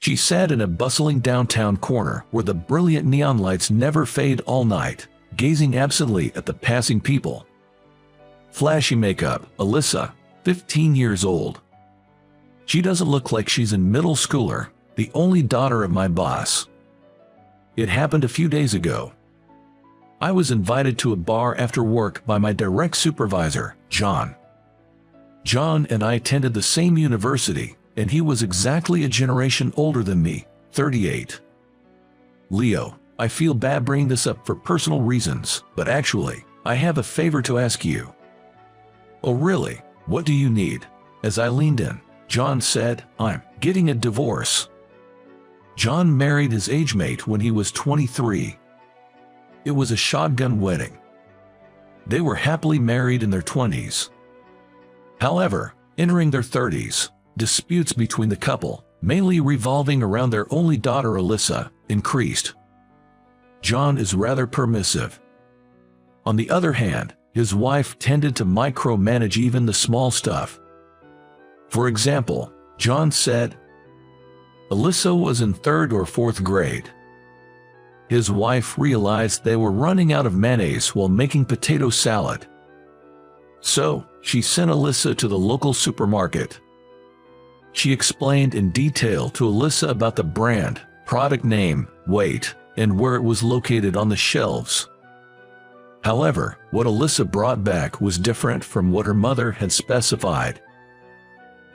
She sat in a bustling downtown corner where the brilliant neon lights never fade all night, gazing absently at the passing people. Flashy makeup, Alyssa, 15 years old. She doesn't look like she's a middle schooler, the only daughter of my boss. It happened a few days ago. I was invited to a bar after work by my direct supervisor, John. John and I attended the same university, and he was exactly a generation older than me, 38. Leo, I feel bad bringing this up for personal reasons, but actually, I have a favor to ask you. Oh really? What do you need? As I leaned in, John said, I'm getting a divorce. John married his age mate when he was 23. It was a shotgun wedding. They were happily married in their 20s. However, entering their 30s, disputes between the couple, mainly revolving around their only daughter Alyssa, increased. John is rather permissive. On the other hand, his wife tended to micromanage even the small stuff. For example, John said, Alyssa was in 3rd or 4th grade. His wife realized they were running out of mayonnaise while making potato salad. So, she sent Alyssa to the local supermarket. She explained in detail to Alyssa about the brand, product name, weight, and where it was located on the shelves. However, what Alyssa brought back was different from what her mother had specified.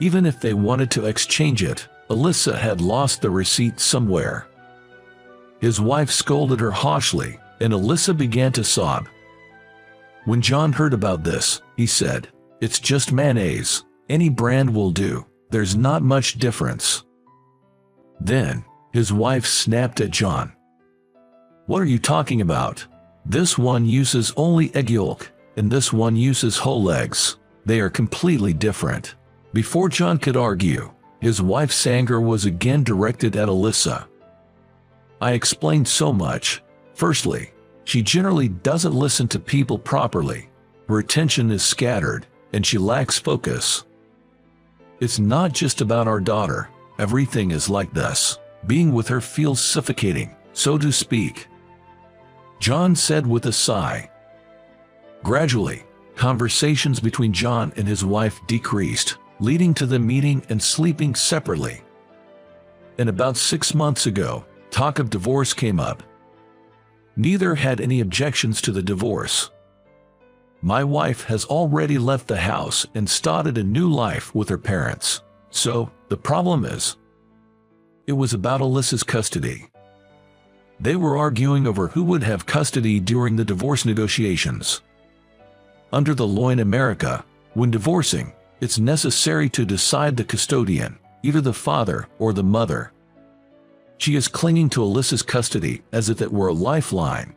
Even if they wanted to exchange it, Alyssa had lost the receipt somewhere. His wife scolded her harshly, and Alyssa began to sob. When John heard about this, he said, It's just mayonnaise, any brand will do, there's not much difference. Then, his wife snapped at John. What are you talking about? This one uses only egg yolk, and this one uses whole eggs. They are completely different. Before John could argue, his wife's anger was again directed at Alyssa. I explained so much. Firstly, she generally doesn't listen to people properly. Her attention is scattered, and she lacks focus. It's not just about our daughter. Everything is like this. Being with her feels suffocating, so to speak. John said with a sigh. Gradually, conversations between John and his wife decreased, leading to them meeting and sleeping separately. And about 6 months ago, talk of divorce came up. Neither had any objections to the divorce. My wife has already left the house and started a new life with her parents. So, the problem is, it was about Alyssa's custody. They were arguing over who would have custody during the divorce negotiations. Under the law in America, when divorcing, it's necessary to decide the custodian, either the father or the mother. She is clinging to Alyssa's custody as if it were a lifeline.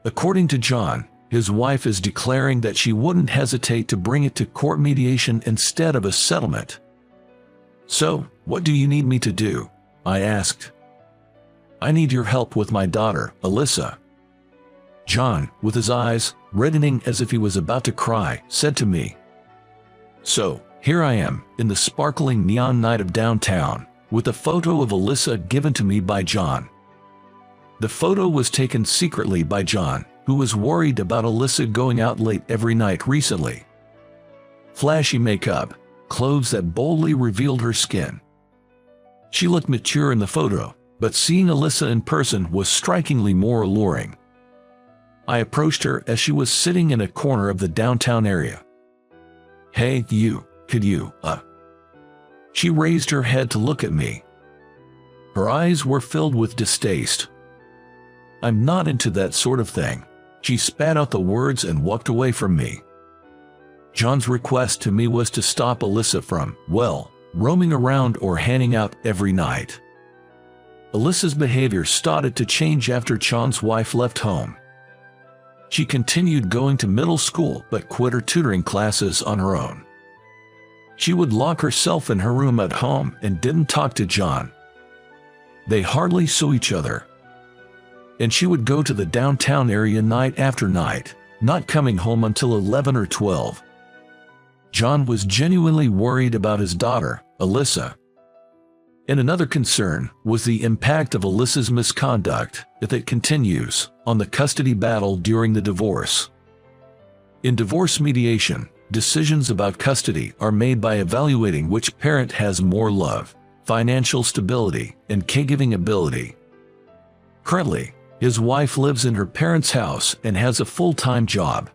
According to John, his wife is declaring that she wouldn't hesitate to bring it to court mediation instead of a settlement. So, what do you need me to do? I asked. I need your help with my daughter, Alyssa. John, with his eyes reddening as if he was about to cry, said to me, So, here I am, in the sparkling neon night of downtown, with a photo of Alyssa given to me by John. The photo was taken secretly by John, who was worried about Alyssa going out late every night recently. Flashy makeup, clothes that boldly revealed her skin. She looked mature in the photo, but seeing Alyssa in person was strikingly more alluring. I approached her as she was sitting in a corner of the downtown area. Hey, you, could you, She raised her head to look at me. Her eyes were filled with distaste. I'm not into that sort of thing. She spat out the words and walked away from me. John's request to me was to stop Alyssa from, well, roaming around or hanging out every night. Alyssa's behavior started to change after John's wife left home. She continued going to middle school but quit her tutoring classes on her own. She would lock herself in her room at home and didn't talk to John. They hardly saw each other. And she would go to the downtown area night after night, not coming home until 11 or 12. John was genuinely worried about his daughter, Alyssa. And another concern was the impact of Alyssa's misconduct, if it continues, on the custody battle during the divorce. In divorce mediation, decisions about custody are made by evaluating which parent has more love, financial stability, and caregiving ability. Currently, his wife lives in her parents' house and has a full-time job.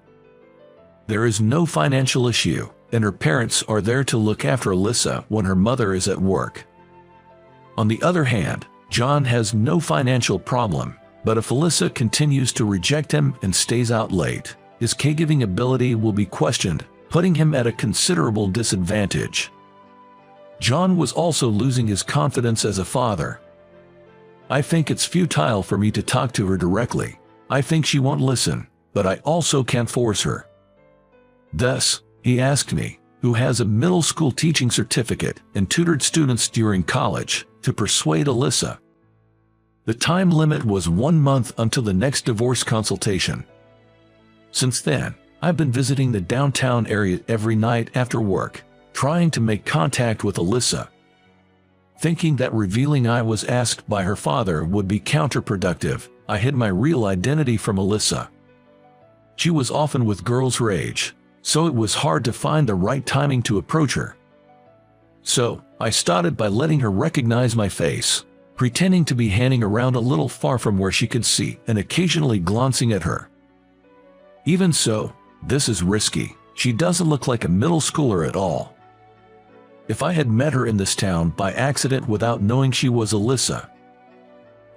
There is no financial issue, and her parents are there to look after Alyssa when her mother is at work. On the other hand, John has no financial problem, but if Alyssa continues to reject him and stays out late, his caregiving ability will be questioned, putting him at a considerable disadvantage. John was also losing his confidence as a father. I think it's futile for me to talk to her directly. I think she won't listen, but I also can't force her. Thus, he asked me, who has a middle school teaching certificate and tutored students during college, to persuade Alyssa. The time limit was 1 month until the next divorce consultation. Since then, I've been visiting the downtown area every night after work, trying to make contact with Alyssa. Thinking that revealing I was asked by her father would be counterproductive, I hid my real identity from Alyssa. She was often with girls her age, so it was hard to find the right timing to approach her. So, I started by letting her recognize my face, pretending to be hanging around a little far from where she could see and occasionally glancing at her. Even so, this is risky. She doesn't look like a middle schooler at all. If I had met her in this town by accident without knowing she was Alyssa,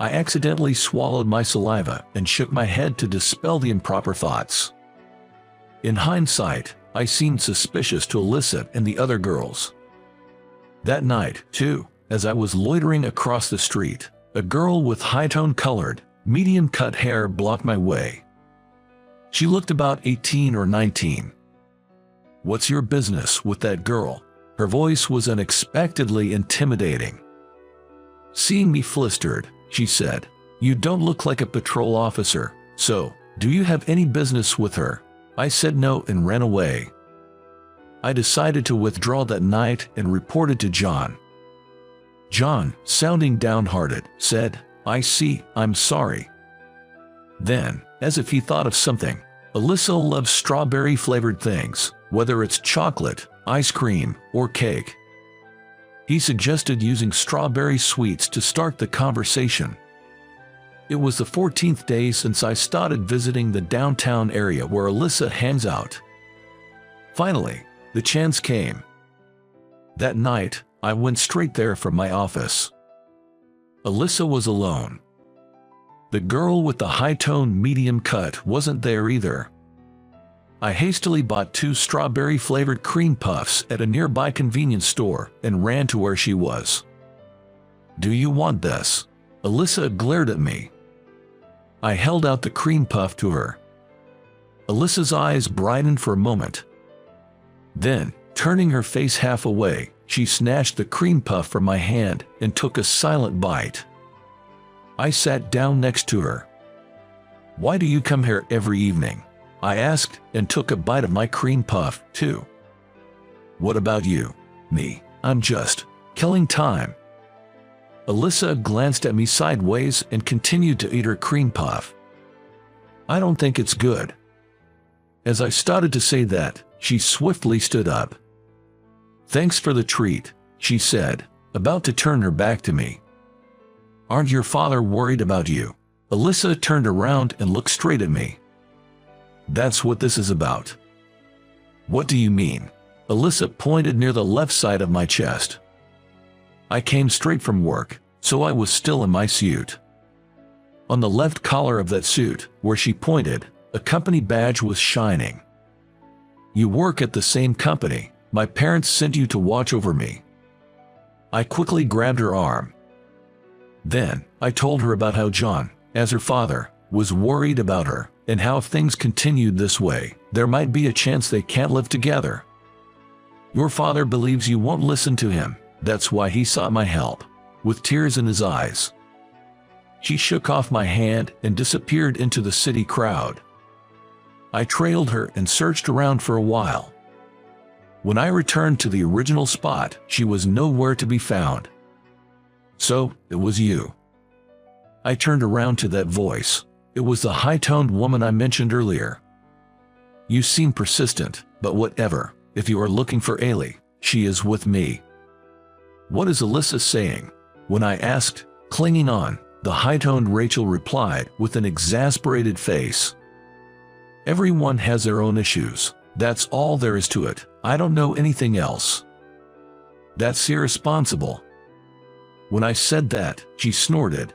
I accidentally swallowed my saliva and shook my head to dispel the improper thoughts. In hindsight, I seemed suspicious to Alyssa and the other girls. That night, too, as I was loitering across the street, a girl with high-tone colored, medium-cut hair blocked my way. She looked about 18 or 19. "What's your business with that girl?" Her voice was unexpectedly intimidating. Seeing me flustered, she said, "You don't look like a patrol officer, so, do you have any business with her?" I said no and ran away. I decided to withdraw that night and reported to John. John, sounding downhearted, said, "I see, I'm sorry." Then, as if he thought of something, "Alyssa loves strawberry-flavored things, whether it's chocolate, ice cream, or cake." He suggested using strawberry sweets to start the conversation. It was the 14th day since I started visiting the downtown area where Alyssa hangs out. Finally, the chance came. That night, I went straight there from my office. Alyssa was alone. The girl with the high-tone medium cut wasn't there either. I hastily bought 2 strawberry-flavored cream puffs at a nearby convenience store and ran to where she was. "Do you want this?" Alyssa glared at me. I held out the cream puff to her. Alyssa's eyes brightened for a moment. Then, turning her face half away, she snatched the cream puff from my hand and took a silent bite. I sat down next to her. "Why do you come here every evening?" I asked, and took a bite of my cream puff, too. "What about you?" "Me, I'm just killing time." Alyssa glanced at me sideways and continued to eat her cream puff. "I don't think it's good." As I started to say that, she swiftly stood up. "Thanks for the treat," she said, about to turn her back to me. "Aren't your father worried about you?" Alyssa turned around and looked straight at me. "That's what this is about." "What do you mean?" Alyssa pointed near the left side of my chest. I came straight from work, so I was still in my suit. On the left collar of that suit, where she pointed, a company badge was shining. "You work at the same company. My parents sent you to watch over me." I quickly grabbed her arm. Then, I told her about how John, as her father, was worried about her, and how if things continued this way, there might be a chance they can't live together. "Your father believes you won't listen to him. That's why he sought my help," with tears in his eyes. She shook off my hand and disappeared into the city crowd. I trailed her and searched around for a while. When I returned to the original spot, she was nowhere to be found. So, it was you. I turned around to that voice. It was the high-toned woman I mentioned earlier. You seem persistent, but whatever. If you are looking for Ailey, she is with me. What is Alyssa saying? When I asked, clinging on, the high-toned Rachel replied with an exasperated face. Everyone has their own issues. That's all there is to it. I don't know anything else. That's irresponsible. When I said that, she snorted.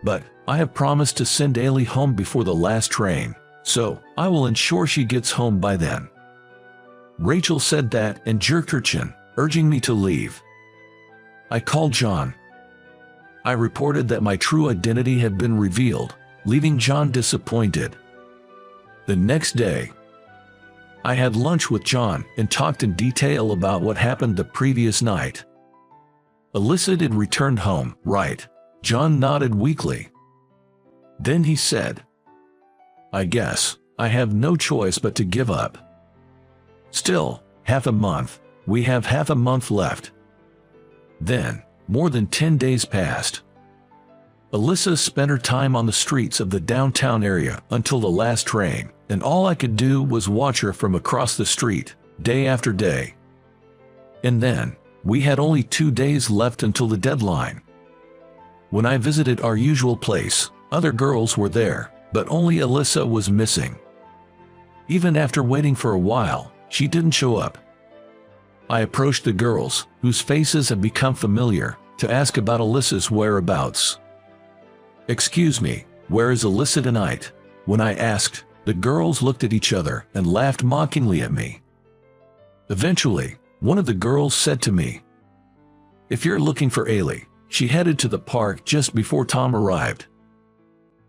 But I have promised to send Ailey home before the last train, so I will ensure she gets home by then. Rachel said that and jerked her chin, urging me to leave. I called John. I reported that my true identity had been revealed, leaving John disappointed. The next day, I had lunch with John and talked in detail about what happened the previous night. Alyssa had returned home, right? John nodded weakly. Then he said, I guess I have no choice but to give up. Still, half a month. We have half a month left. Then, more than 10 days passed. Alyssa spent her time on the streets of the downtown area until the last train, and all I could do was watch her from across the street, day after day. And then, we had only 2 days left until the deadline. When I visited our usual place, other girls were there, but only Alyssa was missing. Even after waiting for a while, she didn't show up. I approached the girls, whose faces had become familiar, to ask about Alyssa's whereabouts. Excuse me, where is Alyssa tonight? When I asked, the girls looked at each other and laughed mockingly at me. Eventually, one of the girls said to me, If you're looking for Ailey, she headed to the park just before Tom arrived.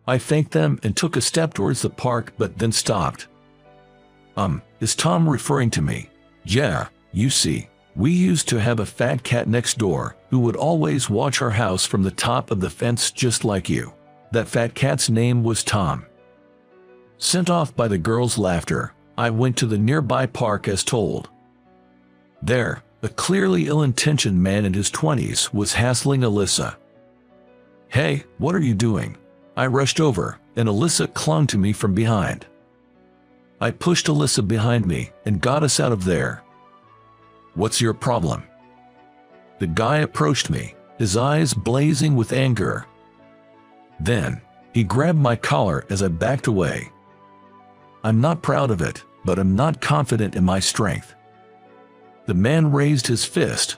I thanked them and took a step towards the park but then stopped. Is Tom referring to me? Yeah, you see, we used to have a fat cat next door who would always watch our house from the top of the fence just like you. That fat cat's name was Tom. Sent off by the girls' laughter, I went to the nearby park as told. There, a clearly ill-intentioned man in his 20s was hassling Alyssa. Hey, what are you doing? I rushed over, and Alyssa clung to me from behind. I pushed Alyssa behind me and got us out of there. What's your problem? The guy approached me, his eyes blazing with anger. Then, he grabbed my collar as I backed away. I'm not proud of it, but I'm not confident in my strength. The man raised his fist.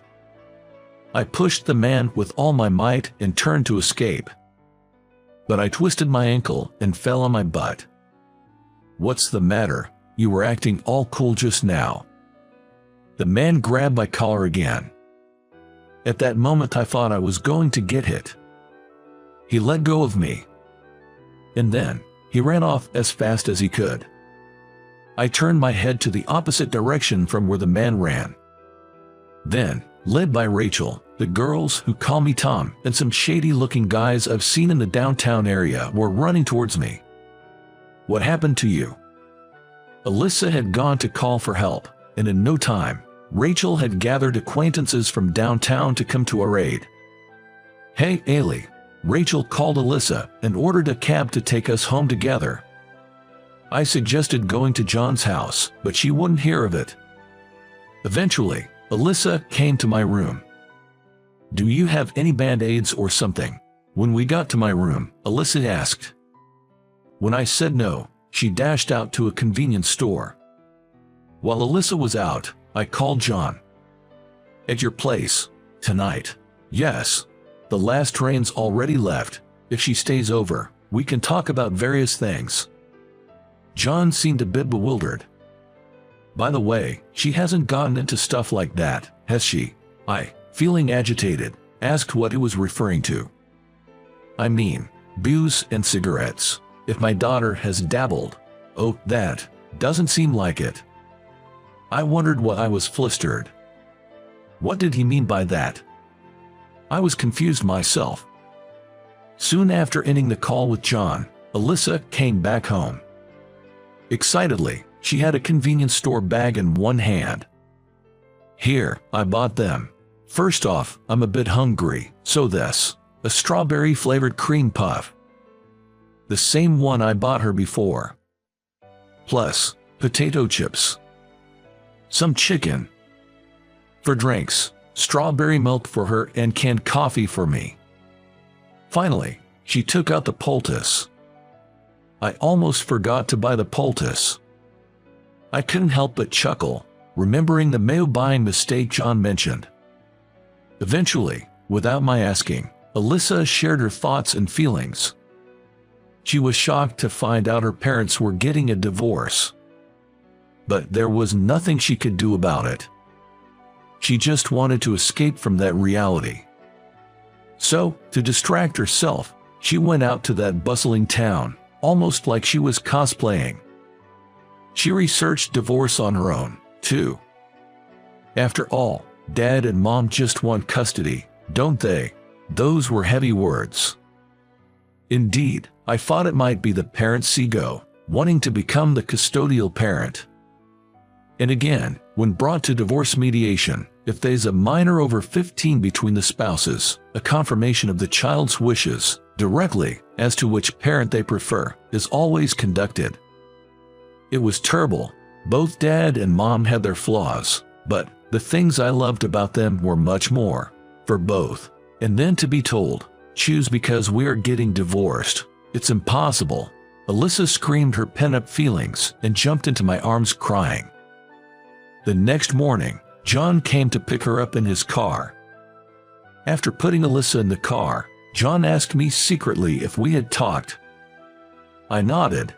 I pushed the man with all my might and turned to escape. But I twisted my ankle and fell on my butt. What's the matter? You were acting all cool just now. The man grabbed my collar again. At that moment I thought I was going to get hit. He let go of me. And then, he ran off as fast as he could. I turned my head to the opposite direction from where the man ran. Then, led by Rachel, the girls who call me Tom and some shady-looking guys I've seen in the downtown area were running towards me. What happened to you? Alyssa had gone to call for help, and in no time, Rachel had gathered acquaintances from downtown to come to our aid. Hey, Ailey, Rachel called Alyssa and ordered a cab to take us home together. I suggested going to John's house, but she wouldn't hear of it. Eventually, Alyssa came to my room. Do you have any band-aids or something? When we got to my room, Alyssa asked. When I said no, she dashed out to a convenience store. While Alyssa was out, I called John. At your place, tonight. Yes. The last train's already left. If she stays over, we can talk about various things. John seemed a bit bewildered. By the way, she hasn't gotten into stuff like that, has she? I, feeling agitated, asked what he was referring to. I mean, booze and cigarettes. If my daughter has dabbled. Oh, that doesn't seem like it. I wondered why I was flustered. What did he mean by that? I was confused myself. Soon after ending the call with John, Alyssa came back home. Excitedly, she had a convenience store bag in one hand. Here, I bought them. First off, I'm a bit hungry, so this, a strawberry-flavored cream puff. The same one I bought her before. Plus, potato chips. Some chicken. For drinks, strawberry milk for her and canned coffee for me. Finally, she took out the poultice. I almost forgot to buy the poultice. I couldn't help but chuckle, remembering the mayo buying mistake John mentioned. Eventually, without my asking, Alyssa shared her thoughts and feelings. She was shocked to find out her parents were getting a divorce. But there was nothing she could do about it. She just wanted to escape from that reality. So, to distract herself, she went out to that bustling town, almost like she was cosplaying. She researched divorce on her own, too. After all, Dad and Mom just want custody, don't they? Those were heavy words. Indeed, I thought it might be the parent's ego, wanting to become the custodial parent. And again, when brought to divorce mediation, if there's a minor over 15 between the spouses, a confirmation of the child's wishes, directly, as to which parent they prefer, is always conducted. It was terrible. Both Dad and Mom had their flaws, but the things I loved about them were much more, for both. And then to be told, choose because we are getting divorced. It's impossible. Alyssa screamed her pent-up feelings and jumped into my arms crying. The next morning, John came to pick her up in his car. After putting Alyssa in the car, John asked me secretly if we had talked. I nodded.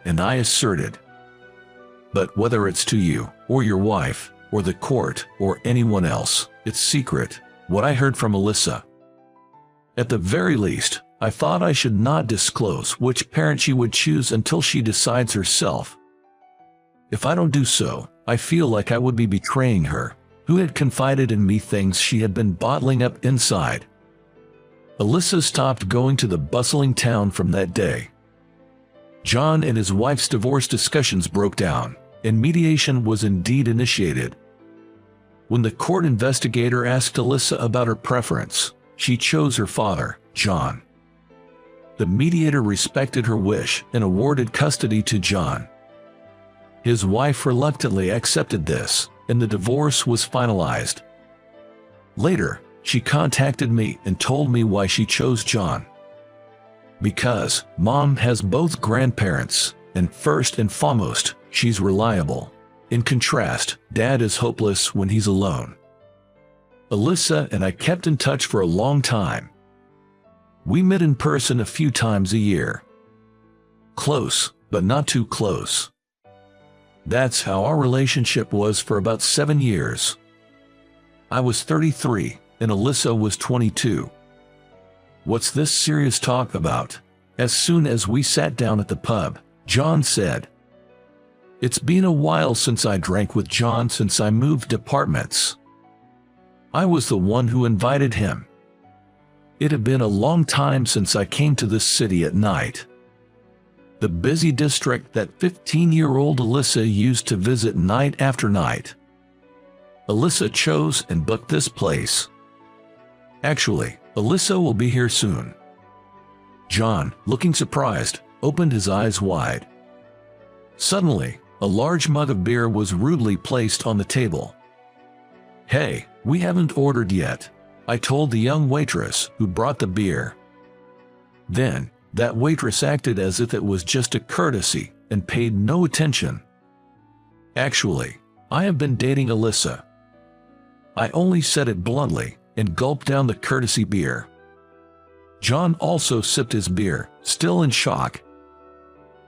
And I asserted, "But whether it's to you, or your wife, or the court, or anyone else, it's secret, what I heard from Alyssa. At the very least, I thought I should not disclose which parent she would choose until she decides herself. If I don't do so, I feel like I would be betraying her, who had confided in me things she had been bottling up inside." Alyssa stopped going to the bustling town from that day. John and his wife's divorce discussions broke down, and mediation was indeed initiated. When the court investigator asked Alyssa about her preference, she chose her father, John. The mediator respected her wish and awarded custody to John. His wife reluctantly accepted this, and the divorce was finalized. Later, she contacted me and told me why she chose John. Because Mom has both grandparents, and first and foremost, she's reliable. In contrast, Dad is hopeless when he's alone. Alyssa and I kept in touch for a long time. We met in person a few times a year. Close, but not too close. That's how our relationship was for about 7 years. I was 33, and Alyssa was 22. "What's this serious talk about?" As soon as we sat down at the pub, John said. "It's been a while since I drank with John since I moved apartments. I was the one who invited him. It had been a long time since I came to this city at night. The busy district that 15-year-old Alyssa used to visit night after night. Alyssa chose and booked this place. Actually, Alyssa will be here soon." John, looking surprised, opened his eyes wide. Suddenly, a large mug of beer was rudely placed on the table. "Hey, we haven't ordered yet," I told the young waitress who brought the beer. Then, that waitress acted as if it was just a courtesy and paid no attention. "Actually, I have been dating Alyssa." I only said it bluntly and gulped down the courtesy beer. John also sipped his beer, still in shock.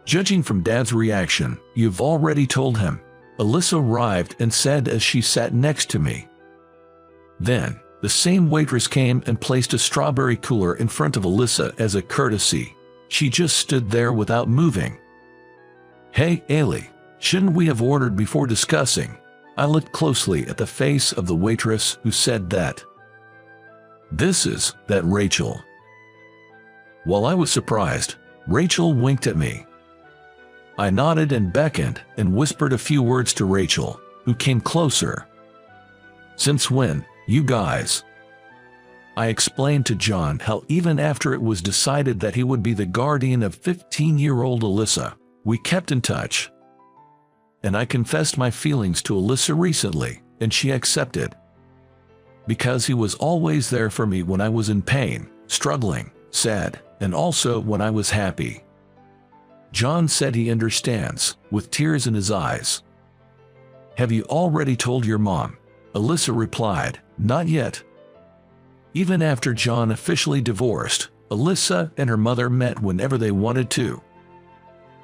"Judging from Dad's reaction, you've already told him," Alyssa arrived and said as she sat next to me. Then, the same waitress came and placed a strawberry cooler in front of Alyssa as a courtesy. She just stood there without moving. "Hey, Ailey, shouldn't we have ordered before discussing?" I looked closely at the face of the waitress who said that. "This is that Rachel." While I was surprised, Rachel winked at me. I nodded and beckoned and whispered a few words to Rachel, who came closer. "Since when?" You guys. I explained to John how even after it was decided that he would be the guardian of 15-year-old Alyssa, we kept in touch. And I confessed my feelings to Alyssa recently, and she accepted. Because he was always there for me when I was in pain, struggling, sad, and also when I was happy. John said he understands, with tears in his eyes. Have you already told your mom? Alyssa replied, not yet. Even after John officially divorced, Alyssa and her mother met whenever they wanted to.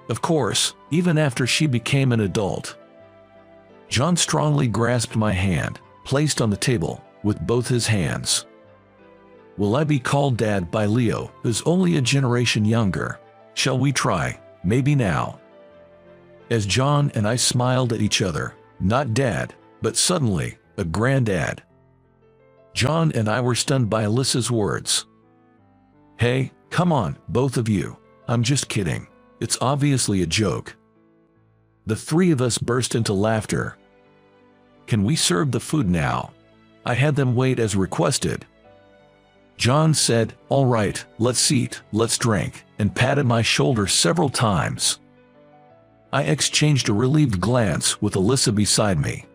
Of course, even after she became an adult. John strongly grasped my hand, placed on the table, with both his hands. Will I be called Dad by Leo, who's only a generation younger? Shall we try, maybe now? As John and I smiled at each other, not Dad, but suddenly, a granddad. John and I were stunned by Alyssa's words. Hey, come on, both of you. I'm just kidding. It's obviously a joke. The three of us burst into laughter. Can we serve the food now? I had them wait as requested. John said, all right, let's eat, let's drink, and patted my shoulder several times. I exchanged a relieved glance with Alyssa beside me.